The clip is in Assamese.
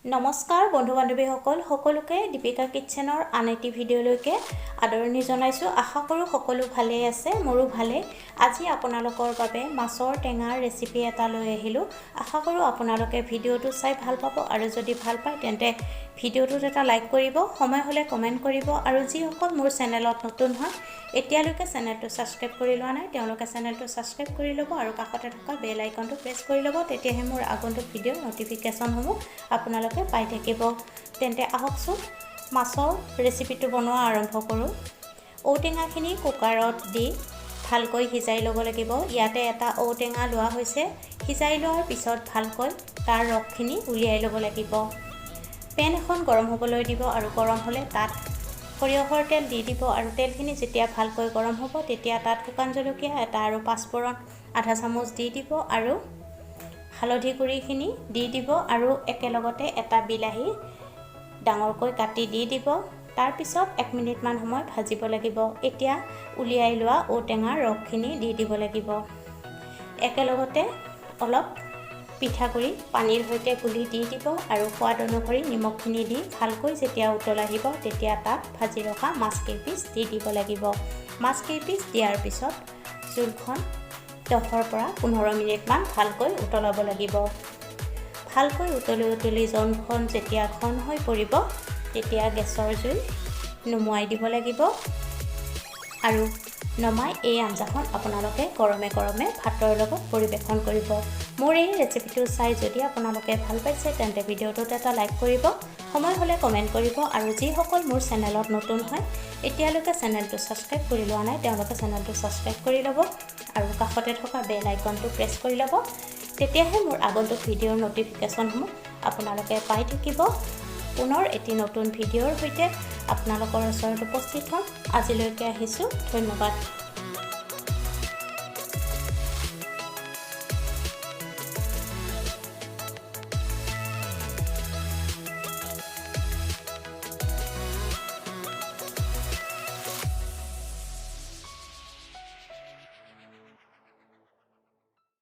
নমস্কাৰ বন্ধু বান্ধৱীসকল সকলোকে দীপিকা কিটচেনৰ আন এটি ভিডিঅ'লৈকে আদৰণি জনাইছোঁ। আশা কৰোঁ সকলো ভালেই আছে, মোৰো ভালেই। আজি আপোনালোকৰ বাবে মাছৰ টেঙাৰ ৰেচিপি এটা লৈ আহিলোঁ। আশা কৰোঁ আপোনালোকে ভিডিঅ'টো চাই ভাল পাব আৰু যদি ভাল পায় তেন্তে ভিডিঅ'টোত এটা লাইক কৰিব, সময় হ'লে কমেণ্ট কৰিব আৰু যিসকল মোৰ চেনেলত নতুন হয় এতিয়ালৈকে চেনেলটো ছাবস্ক্ৰাইব কৰি লোৱা নাই তেওঁলোকে চেনেলটো ছাবস্ক্ৰাইব কৰি ল'ব আৰু কাষতে থকা বেল আইকনটো প্ৰেছ কৰি ল'ব, তেতিয়াহে মোৰ আগন্তুক ভিডিঅ'ৰ নটিফিকেশ্যনসমূহ আপোনালোকে পাই থাকিব। তেন্তে আহকচোন মাছৰ ৰেচিপিটো বনোৱা আৰম্ভ কৰোঁ। ঔটেঙাখিনি কুকাৰত দি ভালকৈ সিজাই ল'ব লাগিব। ইয়াতে এটা ঔটেঙা লোৱা হৈছে। সিজাই লোৱাৰ পিছত ভালকৈ তাৰ ৰসখিনি উলিয়াই ল'ব লাগিব। পেন এখন গৰম হ'বলৈ দিব আৰু গৰম হ'লে তাত সৰিয়হৰ তেল দি দিব আৰু তেলখিনি যেতিয়া ভালকৈ গৰম হ'ব তেতিয়া তাত শুকান জলকীয়া এটা আৰু পাঁচফোৰণ আধা চামুচ দি দিব আৰু হালধি গুড়িখিনি দি দিব আৰু একেলগতে এটা বিলাহী ডাঙৰকৈ কাটি দি দিব। তাৰপিছত 1 মিনিটমান সময় ভাজিব লাগিব। এতিয়া উলিয়াই লোৱা ঔটেঙাৰ ৰসখিনি দি দিব লাগিব। একেলগতে অলপ পিঠাগুড়ি পানীৰ সৈতে গুলি দি দিব আৰু সোৱাদ অনুসৰি নিমখখিনি দি ভালকৈ যেতিয়া উতল আহিব তেতিয়া তাত ভাজি ৰখা মাছ কেইপিচ দি দিব লাগিব। মাছ কেইপিচ দিয়াৰ পিছত জোলখন 10 পৰা 15 মিনিটমান ভালকৈ উতলাব লাগিব। ভালকৈ উতলি জোলখন যেতিয়া ঘন হৈ পৰিব তেতিয়া গেছৰ জুই নুমুৱাই দিব লাগিব আৰু নমাই এই আঞ্জাখন আপোনালোকে গৰমে গৰমে ভাতৰ লগত পৰিৱেশন কৰিব। মোৰ এই ৰেচিপিটো চাই যদি আপোনালোকে ভাল পাইছে তেন্তে ভিডিঅ'টোত এটা লাইক কৰিব, সময় হ'লে কমেণ্ট কৰিব আৰু যিসকল মোৰ চেনেলত নতুন হয় এতিয়ালৈকে চেনেলটো ছাবস্ক্ৰাইব কৰি লোৱা নাই তেওঁলোকে চেনেলটো ছাবস্ক্ৰাইব কৰি ল'ব আৰু কাষতে থকা বেল আইকনটো প্ৰেছ কৰি ল'ব, তেতিয়াহে মোৰ আগন্তুক ভিডিঅ'ৰ নটিফিকেশ্যনসমূহ আপোনালোকে পাই থাকিব। পুনৰ এটি নতুন ভিডিঅ'ৰ সৈতে আপোনালোকৰ ওচৰত উপস্থিত হ'ম। আজিলৈকে আহিছোঁ, ধন্যবাদ।